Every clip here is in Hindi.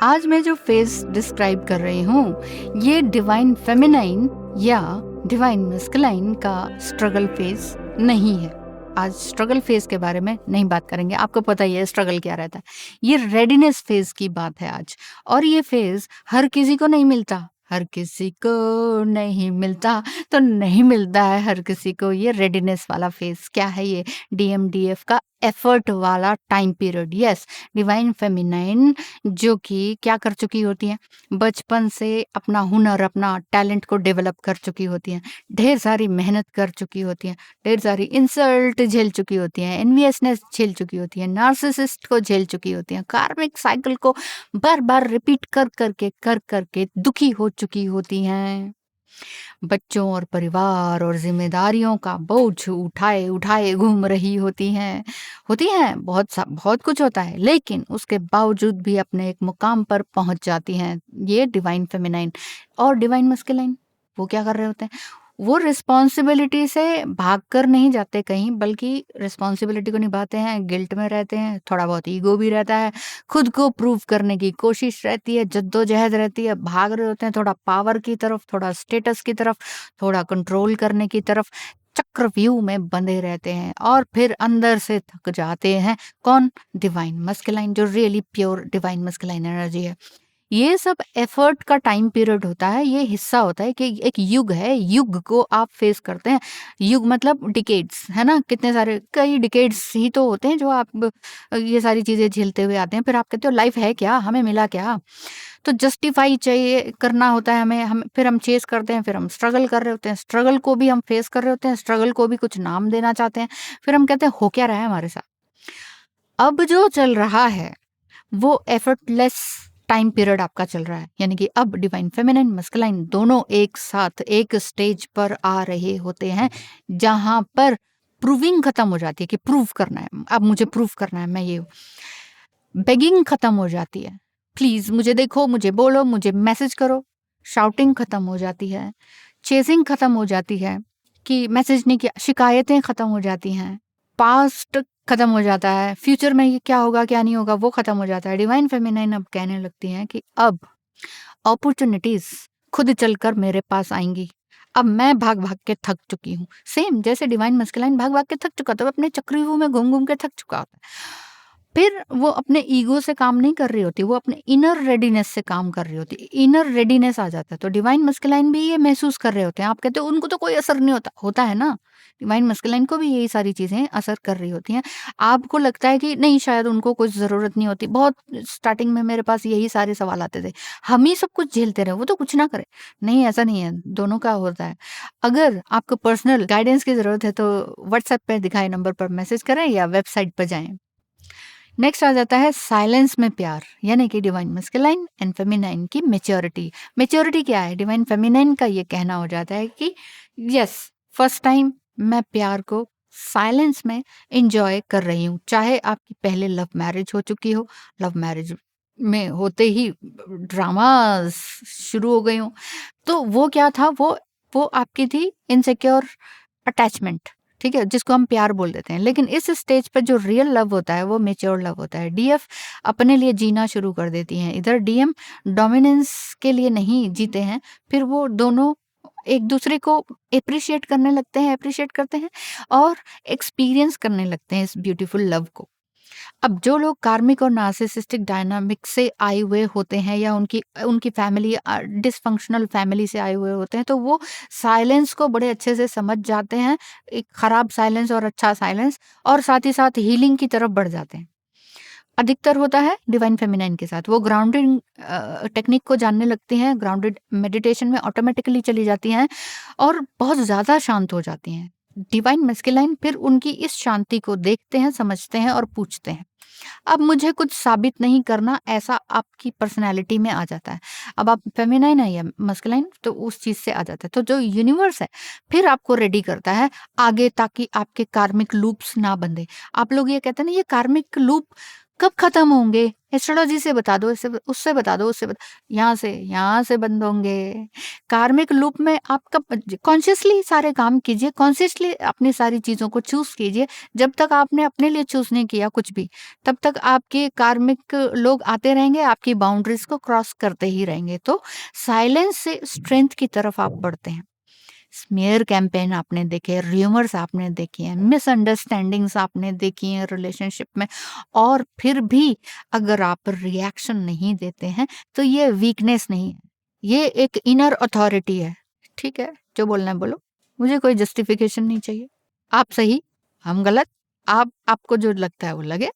आज मैं जो फेज डिस्क्राइब कर रही हूँ, ये डिवाइन फेमिनाइन या डिवाइन मस्कुलाइन का स्ट्रगल फेज नहीं है। आज स्ट्रगल फेज के बारे में नहीं बात करेंगे, आपको पता ही है स्ट्रगल क्या रहता है। ये रेडीनेस फेज की बात है आज, और ये फेज हर किसी को नहीं मिलता। हर किसी को नहीं मिलता, तो नहीं मिलता है हर किसी को ये रेडीनेस वाला फेज। क्या है ये? डीएमडीएफ का एफर्ट वाला time period. Yes, divine feminine जो कि क्या कर चुकी होती हैं, बचपन से अपना हुनर, अपना टैलेंट को डेवलप कर चुकी होती हैं, ढेर सारी मेहनत कर चुकी होती हैं, ढेर सारी इंसल्ट झेल चुकी होती हैं, एनवियसनेस झेल चुकी होती हैं, नार्सिसिस्ट को झेल चुकी होती हैं, कार्मिक साइकिल को बार बार रिपीट कर करके दुखी हो चुकी होती हैं। बच्चों और परिवार और जिम्मेदारियों का बोझ उठाए उठाए घूम रही होती हैं, बहुत कुछ होता है, लेकिन उसके बावजूद भी अपने एक मुकाम पर पहुंच जाती हैं ये डिवाइन फेमिनाइन। और डिवाइन मस्कुलाइन वो क्या कर रहे होते हैं? वो रिस्पॉन्सिबिलिटी से भाग कर नहीं जाते कहीं, बल्कि रिस्पॉन्सिबिलिटी को निभाते हैं, गिल्ट में रहते हैं, थोड़ा बहुत ईगो भी रहता है, खुद को प्रूव करने की कोशिश रहती है, जद्दोजहद रहती है, भाग रहे होते हैं थोड़ा पावर की तरफ, थोड़ा स्टेटस की तरफ, थोड़ा कंट्रोल करने की तरफ, चक्रव्यूह में बंधे रहते हैं और फिर अंदर से थक जाते हैं। कौन? डिवाइन मस्कुलाइन, जो really pure divine masculine energy है। ये सब एफर्ट का टाइम पीरियड होता है, ये हिस्सा होता है कि एक युग है, युग को आप फेस करते हैं। युग मतलब डिकेड्स, है ना? कितने सारे, कई डिकेड्स ही तो होते हैं जो आप ये सारी चीजें झेलते हुए आते हैं। फिर आप कहते हो लाइफ है क्या, हमें मिला क्या? तो जस्टिफाई चाहिए करना होता है हमें, फिर हम चेस करते हैं, फिर हम स्ट्रगल कर रहे होते हैं, स्ट्रगल को भी हम फेस कर रहे होते हैं, स्ट्रगल को भी कुछ नाम देना चाहते हैं, फिर हम कहते हैं हो क्या रहा है हमारे साथ। अब जो चल रहा है वो एफर्टलेस टाइम पीरियड आपका चल रहा है, यानी कि अब डिवाइन फेमिनिन मस्कुलाइन दोनों एक साथ एक स्टेज पर आ रहे होते हैं, जहां पर प्रूविंग खत्म हो जाती है कि प्रूव करना है, अब मुझे प्रूव करना है मैं ये हूं। बेगिंग खत्म हो जाती है, प्लीज मुझे देखो, मुझे बोलो, मुझे मैसेज करो। शाउटिंग खत्म हो जाती है, चेजिंग खत्म हो जाती है कि मैसेज नहीं किया, शिकायतें खत्म हो जाती हैं, पास्ट खत्म हो जाता है, फ्यूचर में ये क्या होगा क्या नहीं होगा वो खत्म हो जाता है। डिवाइन फेमिनाइन अब कहने लगती हैं कि अब अपॉर्चुनिटीज खुद चलकर मेरे पास आएंगी। अब मैं भाग भाग के थक चुकी हूँ, सेम जैसे डिवाइन मस्कुलाइन भाग भाग के थक चुका था, वो अपने चक्रव्यूह में घूम घूम के थक चुका होता है। फिर वो अपने ईगो से काम नहीं कर रही होती, वो अपने इनर रेडीनेस से काम कर रही होती, इनर रेडीनेस आ जाता है। तो डिवाइन मस्कुलाइन भी ये महसूस कर रहे होते हैं। आप कहते हो उनको तो कोई असर नहीं होता, होता है ना। डिवाइन मस्कुलाइन को भी यही सारी चीजें असर कर रही होती हैं। आपको लगता है कि नहीं, शायद उनको कुछ जरूरत नहीं होती। बहुत स्टार्टिंग में मेरे पास यही सारे सवाल आते थे, हम ही सब कुछ झेलते रहे, वो तो कुछ ना करे। नहीं, ऐसा नहीं है, दोनों का होता है। अगर आपको पर्सनल गाइडेंस की जरूरत है तो व्हाट्सएप पे दिखाए नंबर पर मैसेज करें या वेबसाइट पर जाएं। नेक्स्ट आ जाता है साइलेंस में प्यार, यानी कि डिवाइन मस्कुलाइन एंड फेमिनाइन की मेच्योरिटी। मेच्योरिटी क्या है? डिवाइन फेमिनाइन का ये कहना हो जाता है कि यस, फर्स्ट टाइम मैं प्यार को साइलेंस में एंजॉय कर रही हूँ। चाहे आपकी पहले लव मैरिज हो चुकी हो, लव मैरिज में होते ही ड्रामा शुरू हो गई हो, तो वो क्या था, वो आपकी थी इनसिक्योर अटैचमेंट, ठीक है, जिसको हम प्यार बोल देते हैं। लेकिन इस स्टेज पर जो रियल लव होता है वो मेच्योर लव होता है। डीएफ अपने लिए जीना शुरू कर देती हैं। इधर डीएम डोमिनेंस के लिए नहीं जीते हैं, फिर वो दोनों एक दूसरे को अप्रिशिएट करने लगते हैं, अप्रिशिएट करते हैं और एक्सपीरियंस करने लगते हैं इस ब्यूटीफुल लव को। अब जो लोग कार्मिक और नार्सिसिस्टिक डायनामिक से आए हुए होते हैं, या उनकी उनकी फैमिली डिसफंक्शनल फैमिली से आए हुए होते हैं, तो वो साइलेंस को बड़े अच्छे से समझ जाते हैं, एक खराब साइलेंस और अच्छा साइलेंस, और साथ ही साथ हीलिंग की तरफ बढ़ जाते हैं। अधिकतर होता है डिवाइन फेमिनाइन के साथ, वो ग्राउंडिंग टेक्निक को जानने लगती हैं, ग्राउंडेड मेडिटेशन में ऑटोमेटिकली चली जाती हैं और बहुत ज़्यादा शांत हो जाती हैं। डिवाइन मस्कुलाइन फिर उनकी इस शांति को देखते हैं, समझते हैं और पूछते हैं, अब मुझे कुछ साबित नहीं करना, ऐसा आपकी पर्सनैलिटी में आ जाता है। अब आप फेमिनाइन है या मस्कुलाइन, तो उस चीज से आ जाता है। तो जो यूनिवर्स है फिर आपको रेडी करता है आगे, ताकि आपके कार्मिक लूप्स ना बंधे। आप लोग ये कहते हैं ना, ये कार्मिक लूप कब खत्म होंगे? एस्ट्रोलॉजी से बता दो, इससे उससे बता दो, उससे यहाँ से बंद होंगे। कार्मिक लूप में आप कब कॉन्शियसली सारे काम कीजिए, कॉन्शियसली अपनी सारी चीज़ों को चूज़ कीजिए। जब तक आपने अपने लिए चूज़ नहीं किया कुछ भी, तब तक आपके कार्मिक लोग आते रहेंगे, आपकी बाउंड्रीज़ को क्रॉस करते ही रहेंगे। तो साइलेंस से स्ट्रेंथ की तरफ आप बढ़ते हैं। स्मीयर कैंपेन आपने देखे, र्यूमर्स आपने देखे हैं, मिसअंडरस्टैंडिंग्स आपने देखी हैं रिलेशनशिप में, और फिर भी अगर आप रिएक्शन नहीं देते हैं तो ये वीकनेस नहीं है, ये एक इनर अथॉरिटी है। ठीक है, जो बोलना है बोलो, मुझे कोई जस्टिफिकेशन नहीं चाहिए। आप सही, हम गलत, आपको जो लगता है वो लगे,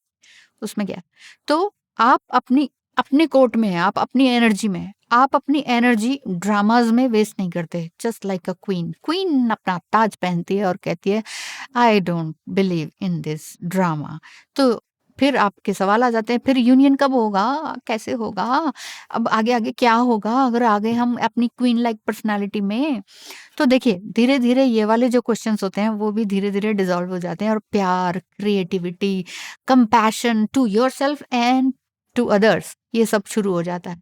उसमें क्या है? तो आप अपनी अपने कोर्ट में हैं, आप अपनी एनर्जी में हैं। आप अपनी एनर्जी ड्रामाज में वेस्ट नहीं करते। Just like a queen, queen अपना ताज पहनती है और कहती है I don't believe in this drama. तो फिर आपके सवाल आ जाते हैं, फिर यूनियन कब होगा, कैसे होगा, अब आगे आगे क्या होगा अगर आगे हम अपनी क्वीन लाइक पर्सनालिटी में। तो देखिए, धीरे धीरे ये वाले जो क्वेश्चंस होते हैं वो भी धीरे धीरे डिसॉल्व हो जाते हैं, और प्यार, creativity, compassion to yourself and to others, ये सब शुरू हो जाता है,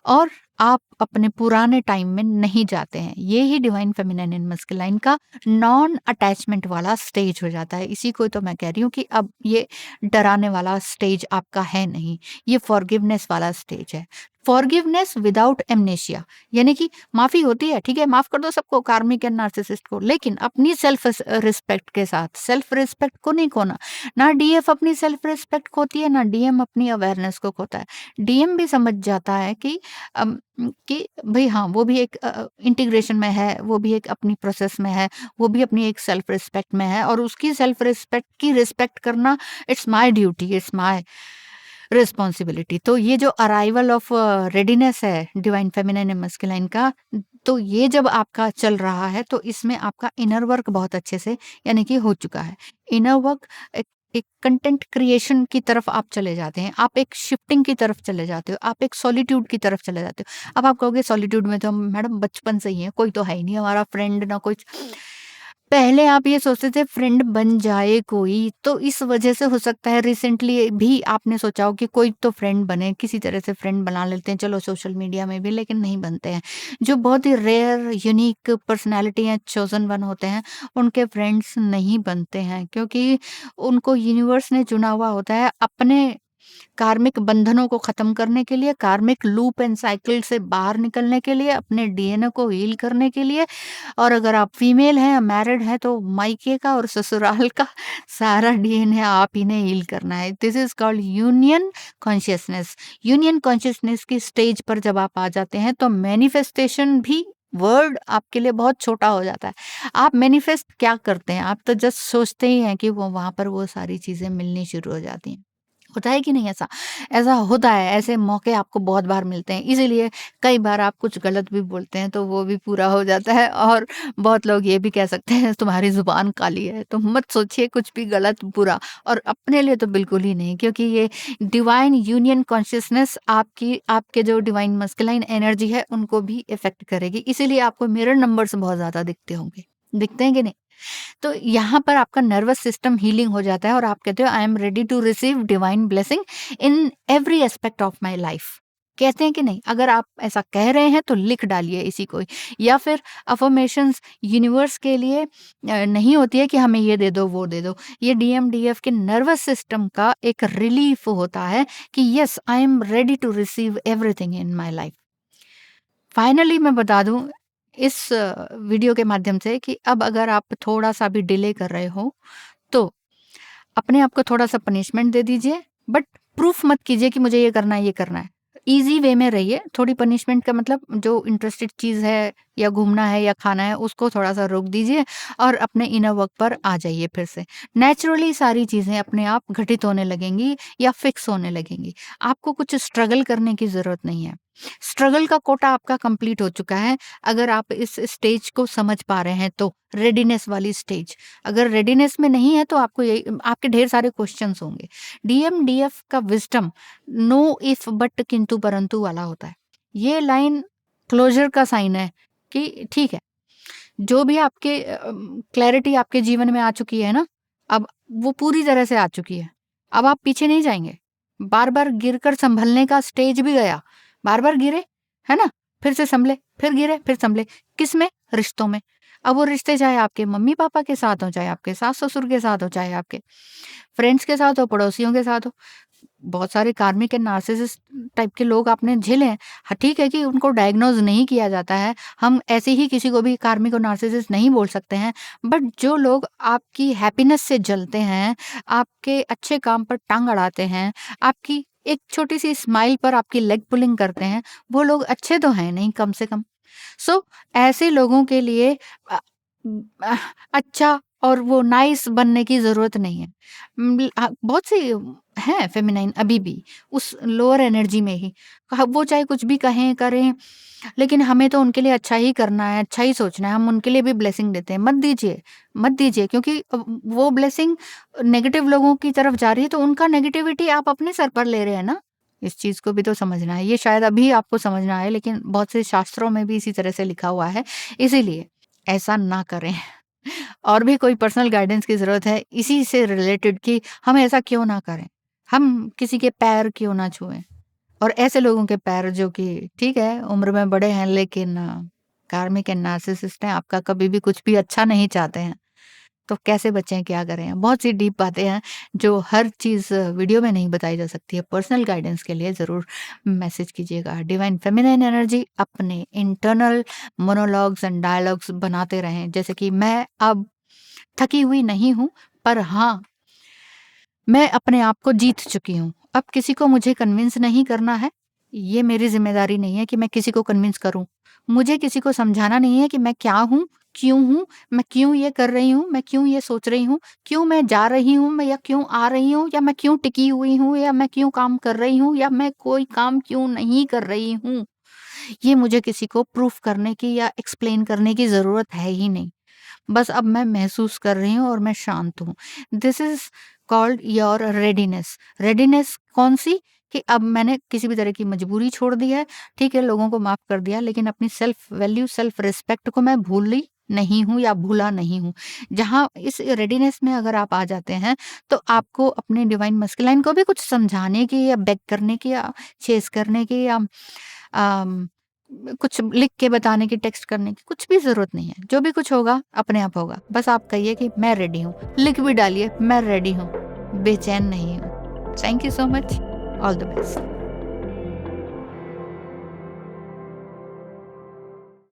और आप अपने पुराने टाइम में नहीं जाते हैं। ये ही डिवाइन फेमिनाइन एंड मस्कुलाइन का नॉन अटैचमेंट वाला स्टेज हो जाता है। इसी को तो मैं कह रही हूँ कि अब ये डराने वाला स्टेज आपका है नहीं, ये फॉरगिवनेस वाला स्टेज है। फॉरगिवनेस विदाउट एमनेशिया, यानी कि माफी होती है, ठीक है, माफ कर दो सबको, कार्मिक एंड नार्सिसिस्ट को, लेकिन अपनी सेल्फ रिस्पेक्ट के साथ। सेल्फ रिस्पेक्ट को नहीं खोना। ना डीएफ अपनी सेल्फ रिस्पेक्ट खोती है, ना डीएम अपनी अवेयरनेस को खोता है। डीएम भी समझ जाता है कि भाई हाँ, वो भी एक इंटीग्रेशन में है, वो भी एक अपनी प्रोसेस में है, वो भी अपनी एक सेल्फ रिस्पेक्ट में है, और उसकी सेल्फ रिस्पेक्ट की रिस्पेक्ट करना it's my duty, it's my responsibility. तो ये जो अराइवल ऑफ रेडीनेस है डिवाइन फेमिनाइन एंड मस्कुलाइन का, तो ये जब आपका चल रहा है तो इसमें आपका इनर वर्क बहुत अच्छे से यानी कि हो चुका है। इनर वर्क एक एक कंटेंट क्रिएशन की तरफ आप चले जाते हैं, आप एक शिफ्टिंग की तरफ चले जाते हो, आप एक सॉलिट्यूड की तरफ चले जाते हो। अब आप कहोगे सॉलिट्यूड में तो हम मैडम बचपन से ही हैं, कोई तो है ही नहीं हमारा फ्रेंड, ना कोई। पहले आप ये सोचते थे फ्रेंड बन जाए कोई, तो इस वजह से हो सकता है रिसेंटली भी आपने सोचा हो कि कोई तो फ्रेंड बने, किसी तरह से फ्रेंड बना लेते हैं, चलो सोशल मीडिया में भी, लेकिन नहीं बनते हैं। जो बहुत ही रेयर यूनिक पर्सनालिटी या चोजन वन होते हैं, उनके फ्रेंड्स नहीं बनते हैं, क्योंकि उनको यूनिवर्स ने चुना हुआ होता है अपने कार्मिक बंधनों को खत्म करने के लिए, कार्मिक लूप एंड साइकिल से बाहर निकलने के लिए, अपने डीएनए को हील करने के लिए। और अगर आप फीमेल हैं, मैरिड हैं, तो मायके का और ससुराल का सारा डीएनए आप ही ने हील करना है। This is called union consciousness. Union consciousness की स्टेज पर जब आप आ जाते हैं तो मैनिफेस्टेशन भी वर्ड आपके लिए बहुत छोटा हो जाता है। आप मैनिफेस्ट क्या करते हैं? आप तो जस्ट सोचते ही हैं कि वो वहां पर वो सारी चीजें मिलनी शुरू हो जाती हैं। होता है कि नहीं ऐसा? ऐसा होता है, ऐसे मौके आपको बहुत बार मिलते हैं, इसीलिए कई बार आप कुछ गलत भी बोलते हैं तो वो भी पूरा हो जाता है, और बहुत लोग ये भी कह सकते हैं तुम्हारी ज़ुबान काली है, तो मत सोचिए कुछ भी गलत, बुरा, और अपने लिए तो बिल्कुल ही नहीं, क्योंकि ये डिवाइन यूनियन कॉन्शियसनेस आपकी आपके जो डिवाइन मस्कुलाइन एनर्जी है उनको भी इफ़ेक्ट करेगी, इसीलिए आपको मिरर नंबर्स बहुत ज़्यादा दिखते होंगे। दिखते हैं कि नहीं? तो यहाँ पर आपका नर्वस सिस्टम हीलिंग हो जाता है और आप कहते हो I am ready to receive divine blessing in every aspect of my life. कहते हैं कि नहीं? अगर आप ऐसा कह रहे हैं तो लिख डालिए इसी को, या फिर अफर्मेशंस यूनिवर्स के लिए नहीं होती है कि हमें ये दे दो वो दे दो। ये डीएमडीएफ के नर्वस सिस्टम का एक रिलीफ होता है कि yes I am ready to receive everything in my life. Finally मैं बता दूं इस वीडियो के माध्यम से कि अब अगर आप थोड़ा सा भी डिले कर रहे हो तो अपने आप को थोड़ा सा पनिशमेंट दे दीजिए, बट प्रूफ मत कीजिए कि मुझे ये करना है ये करना है। इजी वे में रहिए। थोड़ी पनिशमेंट का मतलब जो इंटरेस्टेड चीज़ है या घूमना है या खाना है उसको थोड़ा सा रोक दीजिए और अपने इनर वर्क पर आ जाइए फिर से। नेचुरली सारी चीज़ें अपने आप घटित होने लगेंगी या फिक्स होने लगेंगी। आपको कुछ स्ट्रगल करने की ज़रूरत नहीं है। स्ट्रगल का कोटा आपका कंप्लीट हो चुका है। अगर आप इस स्टेज को समझ पा रहे हैं तो रेडीनेस वाली स्टेज। अगर रेडीनेस में नहीं है तो आपको यही आपके ढेर सारे क्वेश्चंस होंगे। डीएमडीएफ का विजडम नो इफ बट किंतु परंतु वाला होता है। ये लाइन क्लोजर का साइन है कि ठीक है, जो भी आपके क्लैरिटी आपके जीवन में आ चुकी है ना, अब वो पूरी तरह से आ चुकी है। अब आप पीछे नहीं जाएंगे। बार-बार गिरकर सँभलने का स्टेज भी गया। बार-बार गिरे, है ना? फिर से सँभले, फिर गिरे, फिर सँभले। किसमें? रिश्तों में। अब वो रिश्ते चाहे आपके मम्मी-पापा के साथ हों, चाहे आपके सास-ससुर के साथ हो, चाहे आपके फ्रेंड्स के साथ हो, पड़ोसियों के साथ हो। बहुत सारे कार्मिक एंड नार्सिसिस्ट टाइप के लोग आपने झेले हैं। हाँ, ठीक है कि उनको डायग्नोज़ नहीं किया जाता है। हम ऐसे ही किसी को भी कार्मिक और नार्सिसिस्ट नहीं बोल सकते हैं। बट जो लोग आपकी हैप्पीनेस से जलते हैं, आपके अच्छे काम पर टाँग अड़ाते हैं, आपकी एक छोटी-सी स्माइल पर आपकी लेग पुलिंग करते हैं, वो लोग अच्छे तो हैं नहीं कम से कम। सो ऐसे लोगों के लिए अ, अ, अच्छा और वो नाइस बनने की ज़रूरत नहीं है। बहुत सी हैं फेमिनाइन अभी भी उस लोअर एनर्जी में ही। वो चाहे कुछ भी कहें, करें, लेकिन हमें तो उनके लिए अच्छा ही करना है, अच्छा ही सोचना है। हम उनके लिए भी ब्लेसिंग देते हैं। मत दीजिए क्योंकि वो ब्लेसिंग नेगेटिव लोगों की तरफ जा रही है तो उनका नेगेटिविटी आप अपने सर पर ले रहे हैं ना। इस चीज़ को भी तो समझना है। ये शायद अभी आपको समझना आए लेकिन बहुत से शास्त्रों में भी इसी तरह से लिखा हुआ है। इसीलिए ऐसा ना करें। और भी कोई पर्सनल गाइडेंस की ज़रूरत है इसी से रिलेटेड कि हम ऐसा क्यों ना करें? हम किसी के पैर क्यों ना छुएँ? और ऐसे लोगों के पैर जो कि ठीक है, उम्र में बड़े हैं लेकिन कार्मिक एंड नार्सिसिस्ट हैं, आपका कभी भी कुछ भी अच्छा नहीं चाहते हैं। तो कैसे बचें, क्या करें? बहुत सी डीप बातें हैं जो हर चीज़ वीडियो में नहीं बताई जा सकती है। पर्सनल गाइडेंस के लिए ज़रूर मैसेज कीजिएगा। डिवाइन फेमिनाइन एनर्जी अपने इंटरनल मोनोलॉग्स एंड डायलॉग्स बनाते रहें। जैसे कि मैं अब थकी हुई नहीं हूँ, पर हाँ, मैं अपने आप को जीत चुकी हूँ। अब किसी को मुझे कन्विंस नहीं करना है। ये मेरी ज़िम्मेदारी नहीं है कि मैं किसी को कन्विंस करूँ। मुझे किसी को समझाना नहीं है कि मैं क्या हूँ, मैं क्यों ये कर रही हूँ, मैं क्यों ये सोच रही हूँ, क्यों मैं जा रही हूँ मैं या क्यों आ रही हूँ या मैं क्यों टिकी हुई हूँ या मैं क्यों काम कर रही हूँ या मैं कोई काम क्यों नहीं कर रही हूँ। ये मुझे किसी को प्रूफ करने की या एक्सप्लेन करने की ज़रूरत है ही नहीं। बस अब मैं महसूस कर रही हूँ और मैं शांत हूँ। This is called your readiness. Readiness कौन-सी? कि अब मैंने किसी भी तरह की मजबूरी छोड़ दी है, ठीक है, लोगों को माफ़ कर दिया, लेकिन अपनी सेल्फ वैल्यू, सेल्फ रिस्पेक्ट को मैं भूली नहीं हूँ या भूला नहीं हूँ। जहाँ इस रेडीनेस में अगर आप आ जाते हैं, तो आपको अपने डिवाइन मस्कुलाइन को भी कुछ समझाने की या बेग करने की या चेज़ करने की या अम, कुछ लिख के बताने की, टेक्स्ट करने की कुछ भी ज़रूरत नहीं है। जो भी कुछ होगा अपने आप होगा। बस आप कहिए कि मैं रेडी हूँ। लिख भी डालिए मैं रेडी हूँ, बेचैन नहीं हूँ। Thank you so much. All the best.